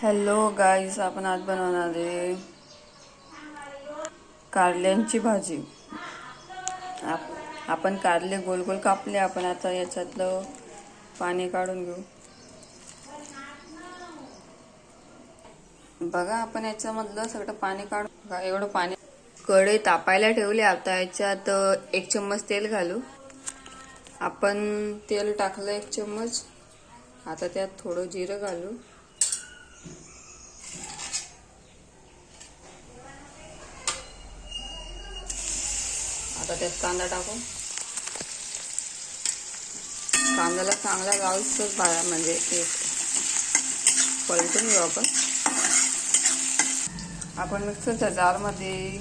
Hello गाईस, आपण आज बनवणार आहे कारल्यांची भाजी। आपण कारले गोल गोल कापले। आपण आता याच्यातलं पाणी काढून घेऊ। बघा, आपण याच्यामधलं सगळं पाणी काढून एवढं पाणी कढई तापायला ठेवली। आता याच्यात 1 चम्मच तेल घालू। आपण तेल टाकलं 1 चम्मच। आता त्यात थोडं जिरं घालू। आता त्यात कांदा टाकू। कांद्याला चांगला लालसर म्हणजे पलटून घेऊ आपण मिक्सरच्या जारमध्ये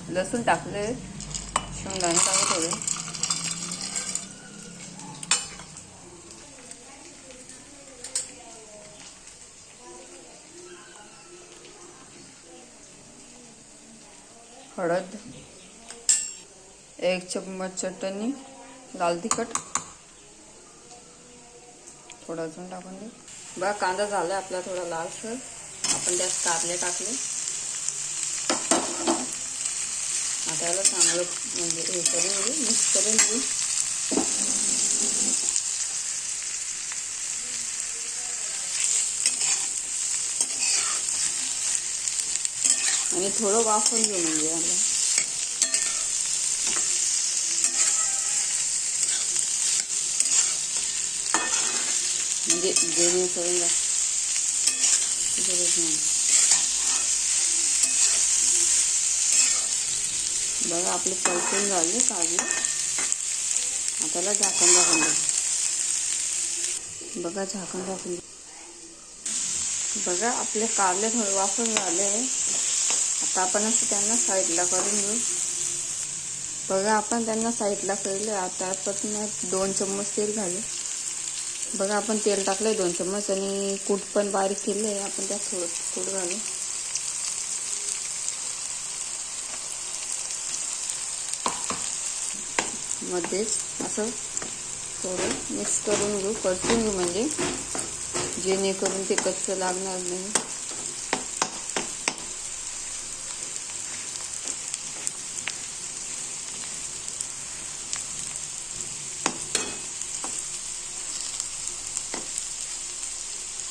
लसूण टाकले, शेंगदाणे टाकू थोडे। हळद, 1 चम्मच चटणी, लाल तिखट थोडं अजून टाकून दे। बघा, कांदा झाला आपला थोडा लालसर। आपण त्यात कारले टाकले। आता याला चांगलं म्हणजे हे करून घेऊ, मिक्स करून घेऊ। आणि थोडं वाफवून घेऊ म्हणजे याला। म्हणजे जेणेकरून गरज नाही। बघा, आपले परतून झाले कारले। आता त्याला झाकण टाकून द्या। बघा, झाकण टाकून द्या। बघा, आपले कारले थोडे वाफून झाले। आता आपण असं त्यांना साईडला करून घेऊ। बघा, आपण त्यांना साईडला केले। आता आपण 2 चम्मच तेल घालू। बघा, आपण तेल टाकलंय 2 चम्मच आणि कूट पण बारीक केले। आपण त्यात थोडं कूट घालू। मध्येच असं थोडं मिक्स करून घेऊ, परतून घेऊ म्हणजे जेणेकरून ते कच्चं लागणार नाही।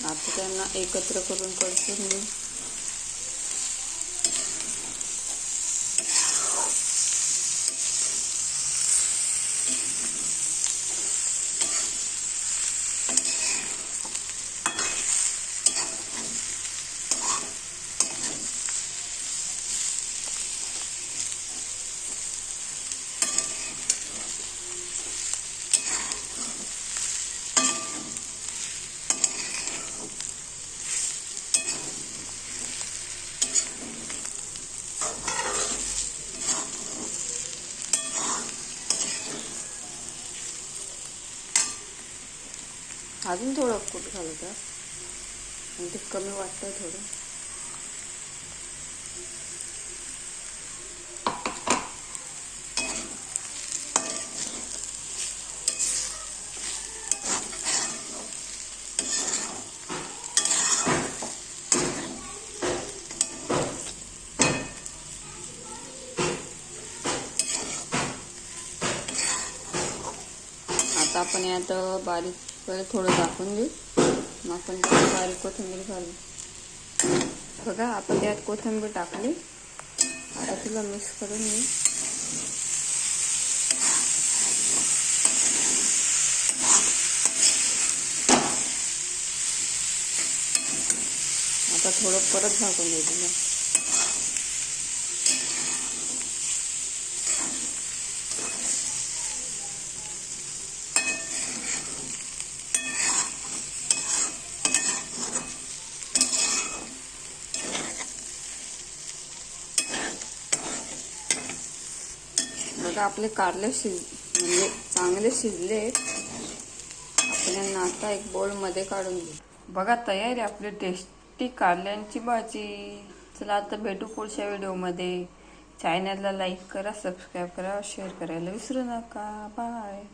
आता त्यांना एकत्र करून परतून घेऊ। अजून थोडं कूट घालतं आणि ते कमी वाटतं थोडं। आता आपण यात बारीक थोडं झाकून घेऊ। मग आपण त्यात बारीक कोथिंबीर घालू। बघा, आपण त्यात कोथिंबीर टाकली। आता तिला मिक्स करून घेऊ। आता थोडं परत झाकून देऊ तिला। बघा, आपले कारले म्हणजे चांगले शिजले। आपण यांना आता एक बोल मध्ये काढून घेऊ। बघा, तयार आहे आपली टेस्टी कारल्यांची भाजी। चला, आता भेटू पुढच्या व्हिडिओमध्ये। चॅनलला लाईक करा, सबस्क्राईब करा, शेअर करायला विसरू नका। बाय।